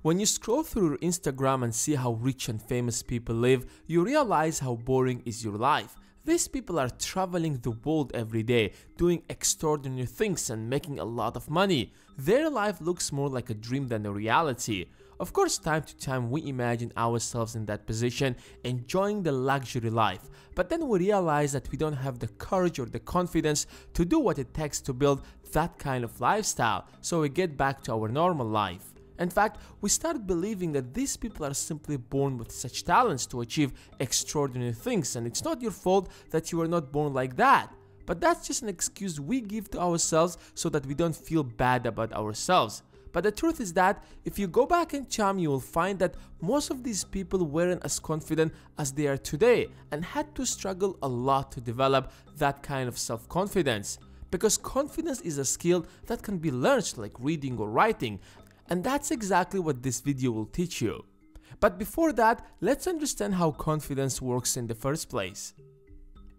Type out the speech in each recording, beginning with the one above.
When you scroll through your Instagram and see how rich and famous people live, you realize how boring is your life. These people are traveling the world every day, doing extraordinary things and making a lot of money. Their life looks more like a dream than a reality. Of course, time to time we imagine ourselves in that position, enjoying the luxury life. But then we realize that we don't have the courage or the confidence to do what it takes to build that kind of lifestyle, so we get back to our normal life. In fact, we start believing that these people are simply born with such talents to achieve extraordinary things, and it's not your fault that you were not born like that. But that's just an excuse we give to ourselves so that we don't feel bad about ourselves. But the truth is that if you go back in time, you will find that most of these people weren't as confident as they are today and had to struggle a lot to develop that kind of self-confidence. Because confidence is a skill that can be learned, like reading or writing. And that's exactly what this video will teach you. But before that, let's understand how confidence works in the first place.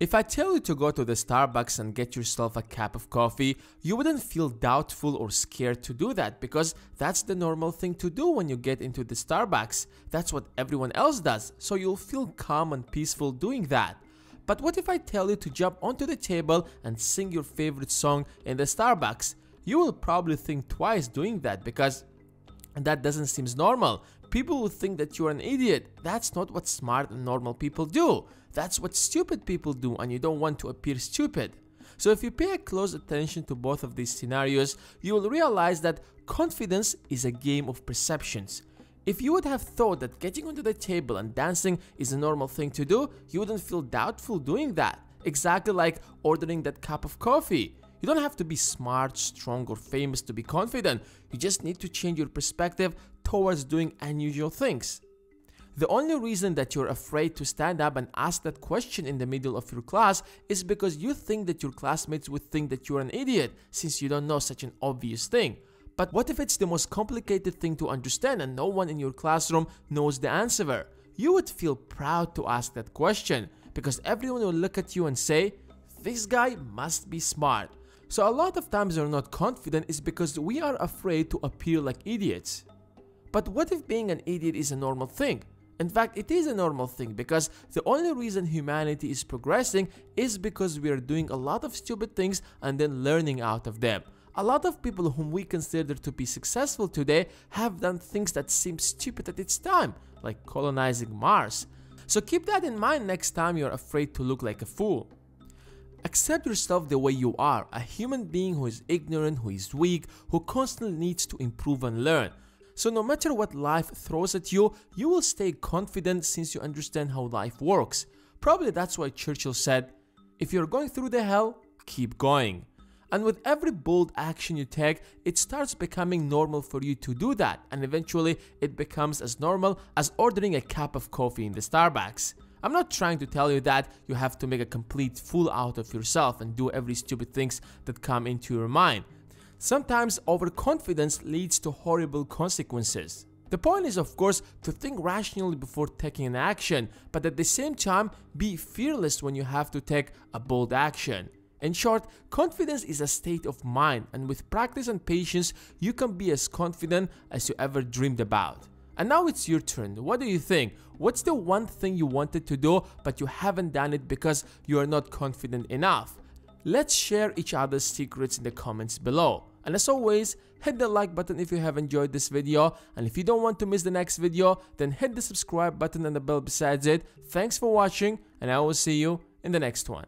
If I tell you to go to the Starbucks and get yourself a cup of coffee, you wouldn't feel doubtful or scared to do that because that's the normal thing to do when you get into the Starbucks. That's what everyone else does, so you'll feel calm and peaceful doing that. But what if I tell you to jump onto the table and sing your favorite song in the Starbucks? You will probably think twice doing that because that doesn't seem normal. People will think that you're an idiot. That's not what smart and normal people do. That's what stupid people do, and you don't want to appear stupid. So if you pay close attention to both of these scenarios, you will realize that confidence is a game of perceptions. If you would have thought that getting onto the table and dancing is a normal thing to do, you wouldn't feel doubtful doing that. Exactly like ordering that cup of coffee. You don't have to be smart, strong, or famous to be confident. You just need to change your perspective towards doing unusual things. The only reason that you're afraid to stand up and ask that question in the middle of your class is because you think that your classmates would think that you're an idiot since you don't know such an obvious thing. But what if it's the most complicated thing to understand and no one in your classroom knows the answer? You would feel proud to ask that question because everyone will look at you and say, "This guy must be smart." So a lot of times we're not confident is because we are afraid to appear like idiots. But what if being an idiot is a normal thing? In fact, it is a normal thing because the only reason humanity is progressing is because we are doing a lot of stupid things and then learning out of them. A lot of people whom we consider to be successful today have done things that seem stupid at its time, like colonizing Mars. So keep that in mind next time you're afraid to look like a fool. Accept yourself the way you are, a human being who is ignorant, who is weak, who constantly needs to improve and learn. So no matter what life throws at you, you will stay confident since you understand how life works. Probably that's why Churchill said, "If you're going through the hell, keep going." And with every bold action you take, it starts becoming normal for you to do that, and eventually it becomes as normal as ordering a cup of coffee in the Starbucks. I'm not trying to tell you that you have to make a complete fool out of yourself and do every stupid things that come into your mind. Sometimes overconfidence leads to horrible consequences. The point is, of course, to think rationally before taking an action, but at the same time, be fearless when you have to take a bold action. In short, confidence is a state of mind, and with practice and patience, you can be as confident as you ever dreamed about. And now it's your turn. What do you think? What's the one thing you wanted to do, but you haven't done it because you are not confident enough? Let's share each other's secrets in the comments below. And as always, hit the like button if you have enjoyed this video, and if you don't want to miss the next video, then hit the subscribe button and the bell besides it. Thanks for watching, and I will see you in the next one.